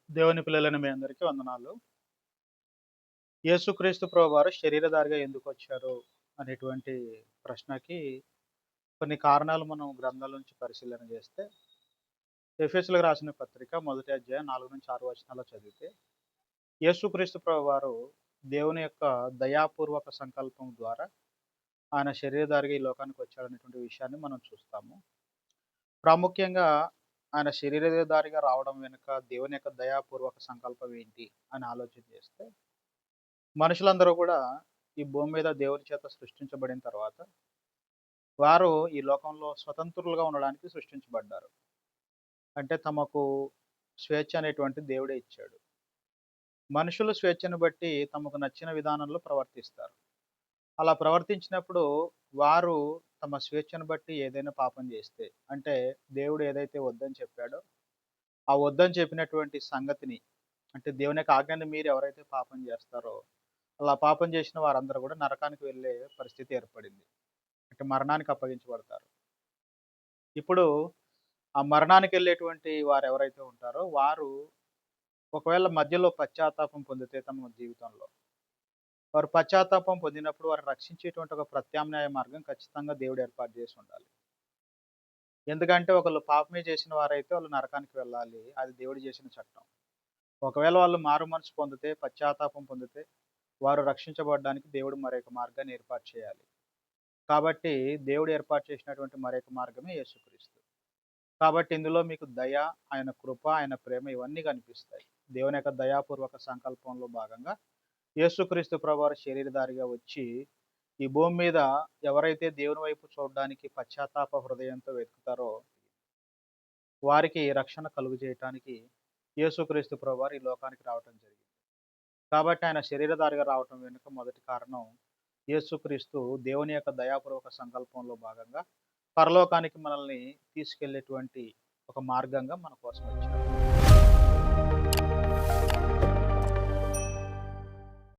దేవుని పిల్లలైన మీ అందరికీ వందనాలు. యేసుక్రీస్తు ప్రభువారు శరీరధారిగా ఎందుకొచ్చారు అనేటువంటి ప్రశ్నకి కొన్ని కారణాలు మనం గ్రంథాల నుంచి పరిశీలన చేస్తే, ఎఫెసీయులకు రాసిన పత్రిక మొదటి అధ్యాయం 4-6 వచనాల్లో చదివితే, యేసుక్రీస్తు ప్రభువారు దేవుని యొక్క దయాపూర్వక సంకల్పం ద్వారా ఆయన శరీరధారిగా ఈ లోకానికి వచ్చాడనేటువంటి విషయాన్ని మనం చూస్తాము. ప్రాముఖ్యంగా ఆయన శరీరధారిగా రావడం వెనుక దేవుని యొక్క దయాపూర్వక సంకల్పం ఏంటి అని ఆలోచన చేస్తే, మనుషులందరూ కూడా ఈ భూమి మీద దేవుని చేత సృష్టించబడిన తర్వాత, వారు ఈ లోకంలో స్వతంత్రులుగా ఉండడానికి సృష్టించబడ్డారు. అంటే తమకు స్వేచ్ఛ అనేటువంటిది దేవుడే ఇచ్చాడు. మనుషులు స్వేచ్ఛను బట్టి తమకు నచ్చిన విధానంలో ప్రవర్తిస్తారు. అలా ప్రవర్తించినప్పుడు వారు తమ స్వేచ్ఛను బట్టి ఏదైనా పాపం చేస్తే, అంటే దేవుడు ఏదైతే వద్దని చెప్పాడో, ఆ వద్దని చెప్పినటువంటి సంగతిని, అంటే దేవుని యొక్క ఆజ్ఞని మీరి ఎవరైతే పాపం చేస్తారో, అలా పాపం చేసిన వారందరూ కూడా నరకానికి వెళ్ళే పరిస్థితి ఏర్పడింది. అంటే మరణానికి అప్పగించబడతారు. ఇప్పుడు ఆ మరణానికెళ్ళేటువంటి వారెవరైతే ఉంటారో, వారు ఒకవేళ మధ్యలో పశ్చాత్తాపం పొందితే తమ జీవితంలో, వారు పశ్చాత్తాపం పొందినప్పుడు వారిని రక్షించేటువంటి ఒక ప్రత్యామ్నాయ మార్గం ఖచ్చితంగా దేవుడు ఏర్పాటు చేసి ఉండాలి. ఎందుకంటే ఒకళ్ళు పాపమే చేసిన వారైతే వాళ్ళు నరకానికి వెళ్ళాలి. అది దేవుడు చేసిన చట్టం. ఒకవేళ వాళ్ళు మారు మనసు పొందితే, పశ్చాత్తాపం పొందితే, వారు రక్షించబడడానికి దేవుడు మరొక మార్గాన్ని ఏర్పాటు చేయాలి. కాబట్టి దేవుడు ఏర్పాటు చేసినటువంటి మరొక మార్గమే యేసుక్రీస్తు. కాబట్టి ఇందులో మీకు దయ, ఆయన కృప, ఆయన ప్రేమ ఇవన్నీ కనిపిస్తాయి. దేవుని యొక్క దయాపూర్వక సంకల్పంలో భాగంగా యేసుక్రీస్తు ప్రభువారు శరీరధారిగా వచ్చి, ఈ భూమి మీద ఎవరైతే దేవుని వైపు చూడడానికి పశ్చాత్తాప హృదయంతో వెతుకుతారో, వారికి రక్షణ కలుగజేయటానికి యేసుక్రీస్తు ప్రభువారు ఈ లోకానికి రావటం జరిగింది. కాబట్టి ఆయన శరీరధారిగా రావటం వెనుక మొదటి కారణం, యేసుక్రీస్తు దేవుని యొక్క దయాపూర్వక సంకల్పంలో భాగంగా పరలోకానికి మనల్ని తీసుకెళ్ళేటువంటి ఒక మార్గంగా మన కోసం వచ్చారు.